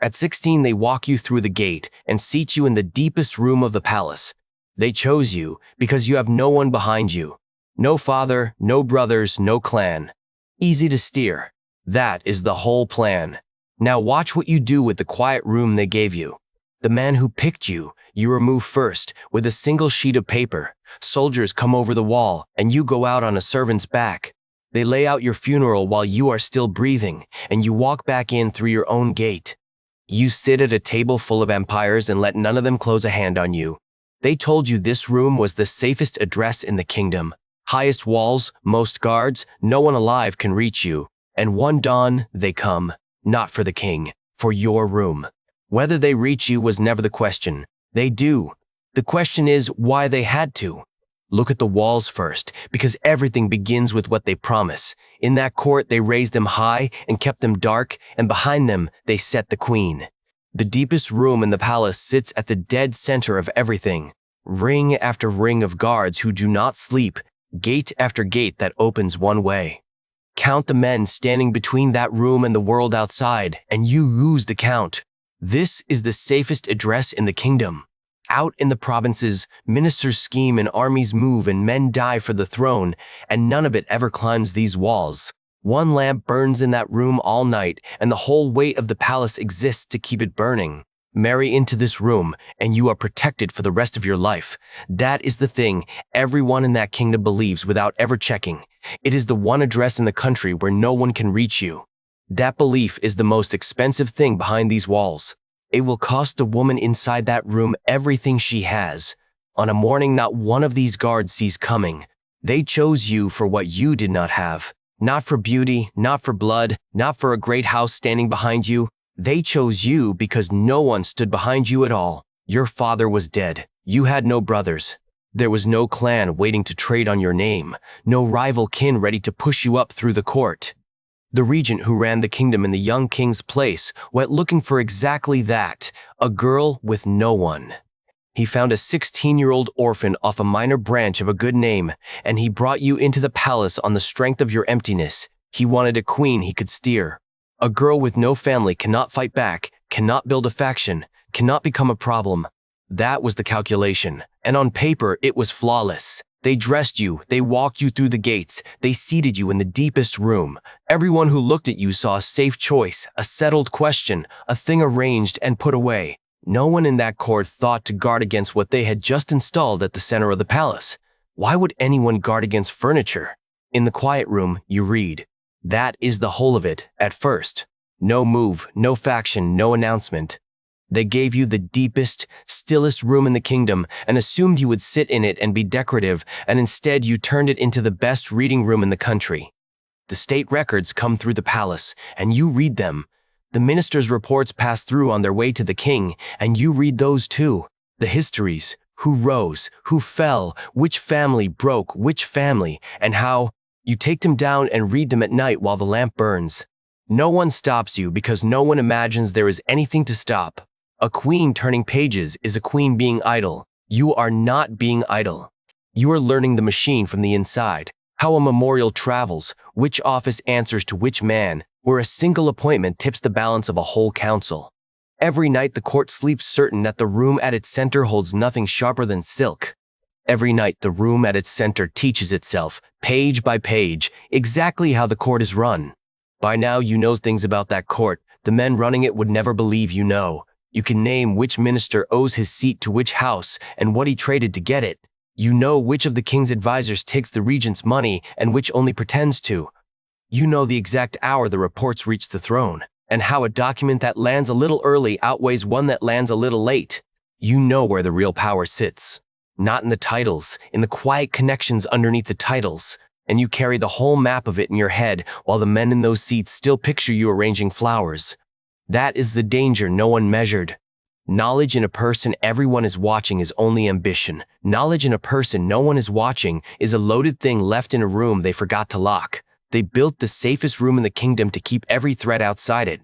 At 16, they walk you through the gate and seat you in the deepest room of the palace. They chose you because you have no one behind you. No father, no brothers, no clan. Easy to steer. That is the whole plan. Now watch what you do with the quiet room they gave you. The man who picked you, you remove first with a single sheet of paper. Soldiers come over the wall and you go out on a servant's back. They lay out your funeral while you are still breathing, and you walk back in through your own gate. You sit at a table full of empires and let none of them close a hand on you. They told you this room was the safest address in the kingdom. Highest walls, most guards, no one alive can reach you. And one dawn, they come, not for the king, for your room. Whether they reach you was never the question. They do. The question is why they had to. Look at the walls first, because everything begins with what they promise. In that court, they raised them high and kept them dark, and behind them, they set the queen. The deepest room in the palace sits at the dead center of everything. Ring after ring of guards who do not sleep, gate after gate that opens one way. Count the men standing between that room and the world outside, and you lose the count. This is the safest address in the kingdom. Out in the provinces, ministers scheme and armies move and men die for the throne, and none of it ever climbs these walls. One lamp burns in that room all night, and the whole weight of the palace exists to keep it burning. Marry into this room, and you are protected for the rest of your life. That is the thing everyone in that kingdom believes without ever checking. It is the one address in the country where no one can reach you. That belief is the most expensive thing behind these walls. It will cost a woman inside that room everything she has. On a morning not one of these guards sees coming. They chose you for what you did not have. Not for beauty, not for blood, not for a great house standing behind you. They chose you because no one stood behind you at all. Your father was dead. You had no brothers. There was no clan waiting to trade on your name. No rival kin ready to push you up through the court. The regent who ran the kingdom in the young king's place went looking for exactly that, a girl with no one. He found a 16-year-old orphan off a minor branch of a good name, and he brought you into the palace on the strength of your emptiness. He wanted a queen he could steer. A girl with no family cannot fight back, cannot build a faction, cannot become a problem. That was the calculation, and on paper it was flawless. They dressed you, they walked you through the gates, they seated you in the deepest room. Everyone who looked at you saw a safe choice, a settled question, a thing arranged and put away. No one in that court thought to guard against what they had just installed at the center of the palace. Why would anyone guard against furniture? In the quiet room, you read. That is the whole of it, at first. No move, no faction, no announcement. They gave you the deepest, stillest room in the kingdom and assumed you would sit in it and be decorative, and instead you turned it into the best reading room in the country. The state records come through the palace, and you read them. The ministers' reports pass through on their way to the king, and you read those too. The histories, who rose, who fell, which family broke which family, and how. You take them down and read them at night while the lamp burns. No one stops you because no one imagines there is anything to stop. A queen turning pages is a queen being idle. You are not being idle. You are learning the machine from the inside, how a memorial travels, which office answers to which man, where a single appointment tips the balance of a whole council. Every night the court sleeps certain that the room at its center holds nothing sharper than silk. Every night the room at its center teaches itself, page by page, exactly how the court is run. By now you know things about that court the men running it would never believe you know. You can name which minister owes his seat to which house and what he traded to get it. You know which of the king's advisors takes the regent's money and which only pretends to. You know the exact hour the reports reach the throne, and how a document that lands a little early outweighs one that lands a little late. You know where the real power sits. Not in the titles, in the quiet connections underneath the titles. And you carry the whole map of it in your head while the men in those seats still picture you arranging flowers. That is the danger no one measured. Knowledge in a person everyone is watching is only ambition. Knowledge in a person no one is watching is a loaded thing left in a room they forgot to lock. They built the safest room in the kingdom to keep every threat outside it.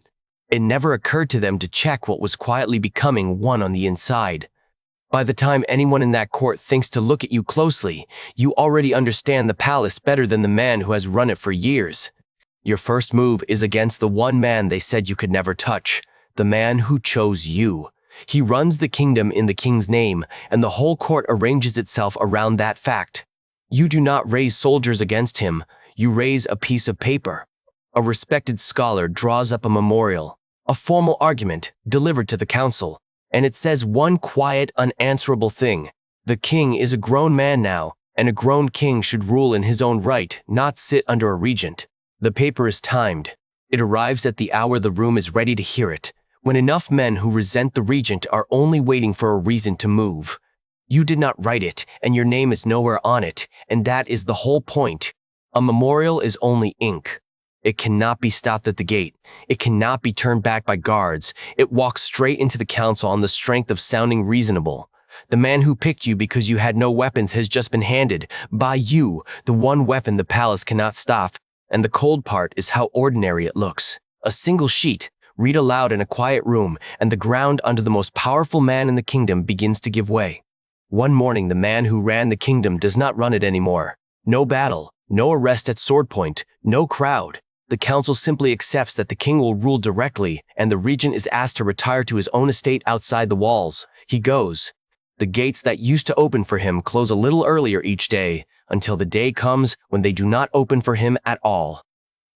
It never occurred to them to check what was quietly becoming one on the inside. By the time anyone in that court thinks to look at you closely, you already understand the palace better than the man who has run it for years. Your first move is against the one man they said you could never touch. the man who chose you. He runs the kingdom in the king's name, and the whole court arranges itself around that fact. You do not raise soldiers against him, you raise a piece of paper. A respected scholar draws up a memorial, a formal argument delivered to the council, and it says one quiet, unanswerable thing. The king is a grown man now, and a grown king should rule in his own right, not sit under a regent. The paper is timed. It arrives at the hour the room is ready to hear it, when enough men who resent the regent are only waiting for a reason to move. You did not write it, and your name is nowhere on it, and that is the whole point. A memorial is only ink. It cannot be stopped at the gate. It cannot be turned back by guards. It walks straight into the council on the strength of sounding reasonable. The man who picked you because you had no weapons has just been handed, by you, the one weapon the palace cannot stop. And the cold part is how ordinary it looks. A single sheet, read aloud in a quiet room, and the ground under the most powerful man in the kingdom begins to give way. One morning the man who ran the kingdom does not run it anymore. No battle, no arrest at sword point, no crowd. The council simply accepts that the king will rule directly, and the regent is asked to retire to his own estate outside the walls. He goes. The gates that used to open for him close a little earlier each day, until the day comes when they do not open for him at all.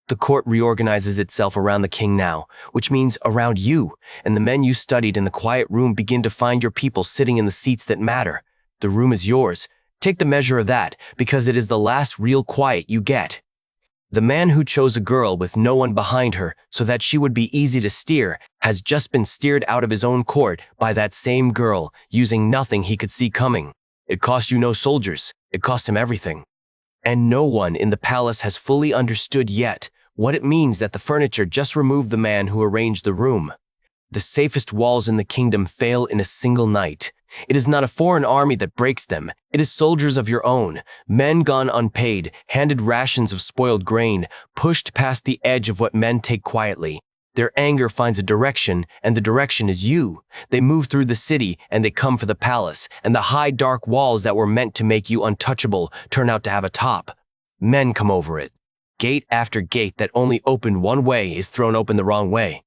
The court reorganizes itself around the king now, which means around you, and the men you studied in the quiet room begin to find your people sitting in the seats that matter. The room is yours. Take the measure of that, because it is the last real quiet you get. The man who chose a girl with no one behind her so that she would be easy to steer has just been steered out of his own court by that same girl, using nothing he could see coming. It cost you no soldiers. It cost him everything. And no one in the palace has fully understood yet what it means that the furniture just removed the man who arranged the room. The safest walls in the kingdom fail in a single night. It is not a foreign army that breaks them. It is soldiers of your own, men gone unpaid, handed rations of spoiled grain, pushed past the edge of what men take quietly. Their anger finds a direction, and the direction is you. They move through the city, and they come for the palace, and the high dark walls that were meant to make you untouchable turn out to have a top. Men come over it. Gate after gate that only opened one way is thrown open the wrong way.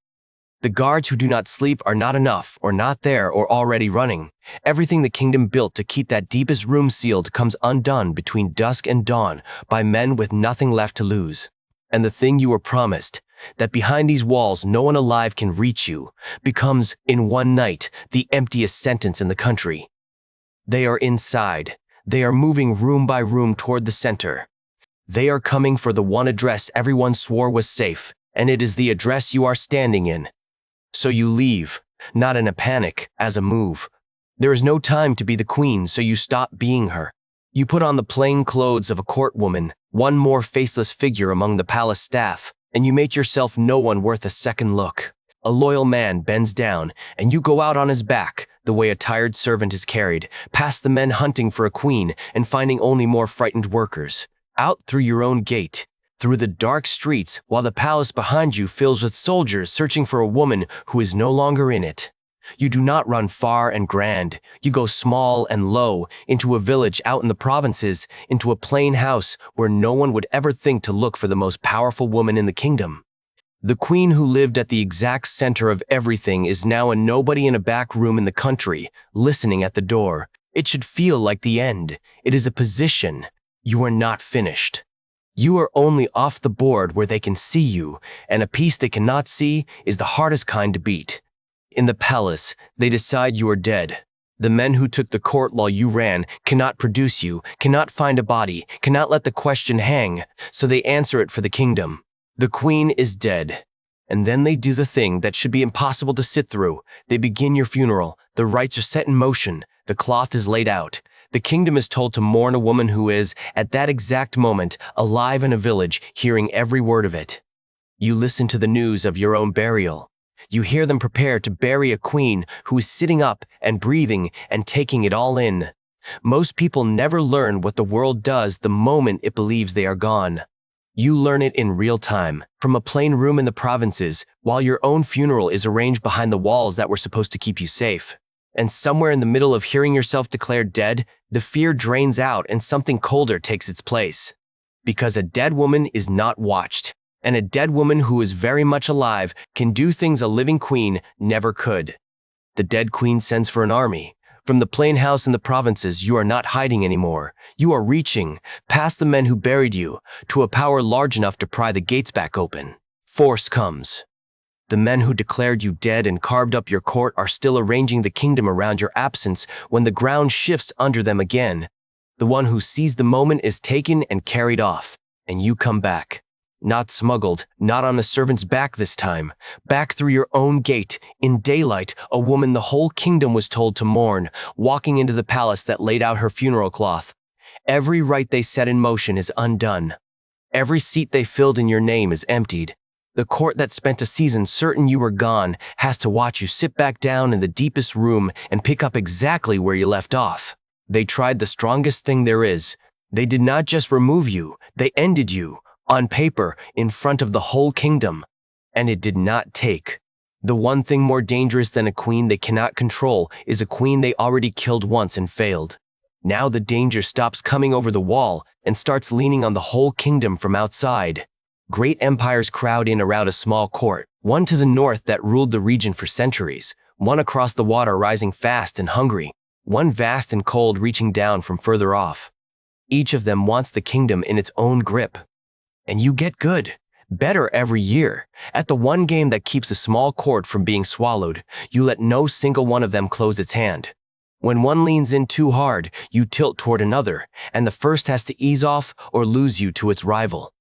The guards who do not sleep are not enough, or not there, or already running. Everything the kingdom built to keep that deepest room sealed comes undone between dusk and dawn by men with nothing left to lose. And the thing you were promised, that behind these walls no one alive can reach you, becomes, in one night, the emptiest sentence in the country. They are inside. They are moving room by room toward the center. They are coming for the one address everyone swore was safe, and it is the address you are standing in. So you leave, not in a panic, as a move. There is no time to be the queen, so you stop being her. You put on the plain clothes of a court woman, one more faceless figure among the palace staff, and you make yourself no one worth a second look. A loyal man bends down, and you go out on his back, the way a tired servant is carried, past the men hunting for a queen and finding only more frightened workers. Out through your own gate, through the dark streets, while the palace behind you fills with soldiers searching for a woman who is no longer in it. You do not run far and grand. You go small and low, into a village out in the provinces, into a plain house where no one would ever think to look for the most powerful woman in the kingdom. The queen who lived at the exact center of everything is now a nobody in a back room in the country, listening at the door. It should feel like the end. It is a position. You are not finished. You are only off the board where they can see you, and a piece they cannot see is the hardest kind to beat. In the palace, they decide you are dead. The men who took the court while you ran cannot produce you, cannot find a body, cannot let the question hang, so they answer it for the kingdom. The queen is dead. And then they do the thing that should be impossible to sit through. They begin your funeral. The rites are set in motion. The cloth is laid out. The kingdom is told to mourn a woman who is, at that exact moment, alive in a village, hearing every word of it. You listen to the news of your own burial. You hear them prepare to bury a queen who is sitting up and breathing and taking it all in. Most people never learn what the world does the moment it believes they are gone. You learn it in real time, from a plain room in the provinces, while your own funeral is arranged behind the walls that were supposed to keep you safe. And somewhere in the middle of hearing yourself declared dead, the fear drains out and something colder takes its place. Because a dead woman is not watched. And a dead woman who is very much alive can do things a living queen never could. The dead queen sends for an army. From the plain house in the provinces, you are not hiding anymore. You are reaching, past the men who buried you, to a power large enough to pry the gates back open. Force comes. The men who declared you dead and carved up your court are still arranging the kingdom around your absence when the ground shifts under them again. The one who seized the moment is taken and carried off, and you come back. Not smuggled, not on a servant's back this time. Back through your own gate, in daylight, a woman the whole kingdom was told to mourn, walking into the palace that laid out her funeral cloth. Every rite they set in motion is undone. Every seat they filled in your name is emptied. The court that spent a season certain you were gone has to watch you sit back down in the deepest room and pick up exactly where you left off. They tried the strongest thing there is. They did not just remove you, they ended you. On paper, in front of the whole kingdom. And it did not take. The one thing more dangerous than a queen they cannot control is a queen they already killed once and failed. Now the danger stops coming over the wall and starts leaning on the whole kingdom from outside. Great empires crowd in around a small court, one to the north that ruled the region for centuries, one across the water rising fast and hungry, one vast and cold reaching down from further off. Each of them wants the kingdom in its own grip. And you get good, better every year. At the one game that keeps a small court from being swallowed, you let no single one of them close its hand. When one leans in too hard, you tilt toward another, and the first has to ease off or lose you to its rival.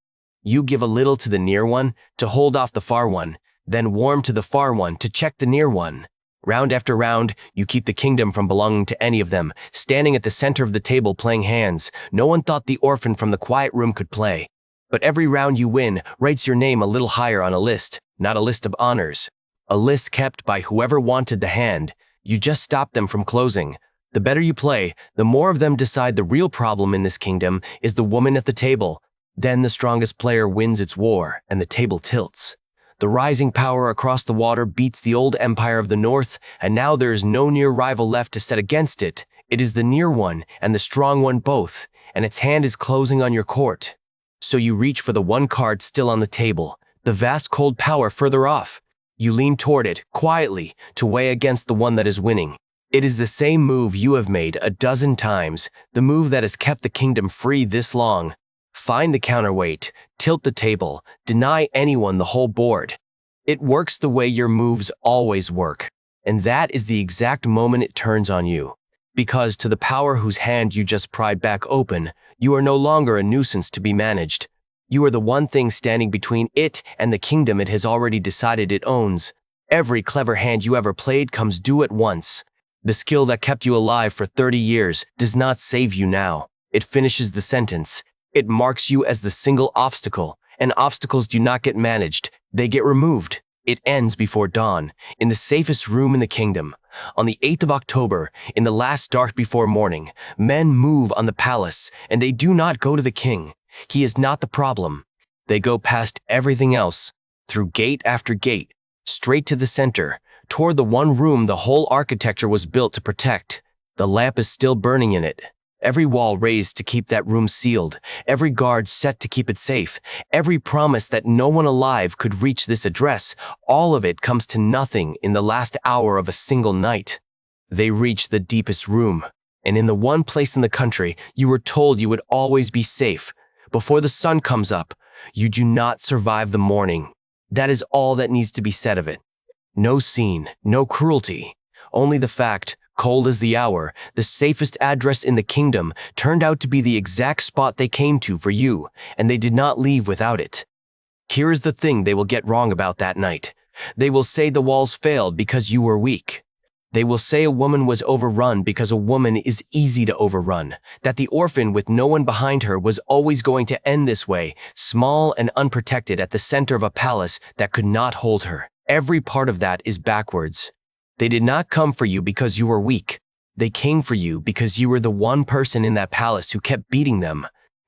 You give a little to the near one to hold off the far one, then warm to the far one to check the near one. Round after round, you keep the kingdom from belonging to any of them, standing at the center of the table playing hands. No one thought the orphan from the quiet room could play. But every round you win writes your name a little higher on a list, not a list of honors. A list kept by whoever wanted the hand. You just stop them from closing. The better you play, the more of them decide the real problem in this kingdom is the woman at the table. Then the strongest player wins its war, and the table tilts. The rising power across the water beats the old empire of the north, and now there is no near rival left to set against it. It is the near one and the strong one both, and its hand is closing on your court. So you reach for the one card still on the table, the vast cold power further off. You lean toward it, quietly, to weigh against the one that is winning. It is the same move you have made a dozen times, the move that has kept the kingdom free this long. Find the counterweight, tilt the table, deny anyone the whole board. It works the way your moves always work, and that is the exact moment it turns on you. Because to the power whose hand you just pried back open, you are no longer a nuisance to be managed. You are the one thing standing between it and the kingdom it has already decided it owns. Every clever hand you ever played comes due at once. The skill that kept you alive for 30 years does not save you now. It finishes the sentence. It marks you as the single obstacle, and obstacles do not get managed. They get removed. It ends before dawn, in the safest room in the kingdom. On the 8th of October, in the last dark before morning, men move on the palace, and they do not go to the king. He is not the problem. They go past everything else, through gate after gate, straight to the center, toward the one room the whole architecture was built to protect. The lamp is still burning in it. Every wall raised to keep that room sealed, every guard set to keep it safe, every promise that no one alive could reach this address, all of it comes to nothing in the last hour of a single night. They reach the deepest room, and in the one place in the country you were told you would always be safe. Before the sun comes up, you do not survive the morning. That is all that needs to be said of it. No scene, no cruelty, only the fact, cold as the hour, the safest address in the kingdom turned out to be the exact spot they came to for you, and they did not leave without it. Here is the thing they will get wrong about that night. They will say the walls failed because you were weak. They will say a woman was overrun because a woman is easy to overrun, that the orphan with no one behind her was always going to end this way, small and unprotected at the center of a palace that could not hold her. Every part of that is backwards. They did not come for you because you were weak. They came for you because you were the one person in that palace who kept beating them.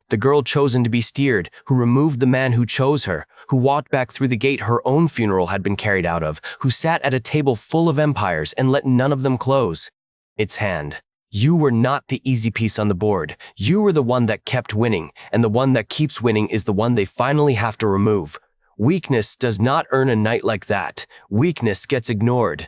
The girl chosen to be steered, who removed the man who chose her, who walked back through the gate her own funeral had been carried out of, who sat at a table full of empires and let none of them close its hand. You were not the easy piece on the board. You were the one that kept winning, and the one that keeps winning is the one they finally have to remove. Weakness does not earn a night like that. Weakness gets ignored.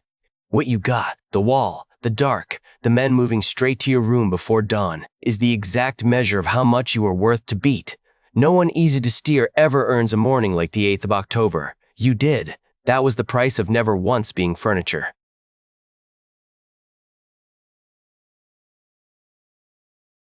What you got, the wall, the dark, the men moving straight to your room before dawn, is the exact measure of how much you are worth to beat. No one easy to steer ever earns a morning like the 8th of October. You did. That was the price of never once being furniture.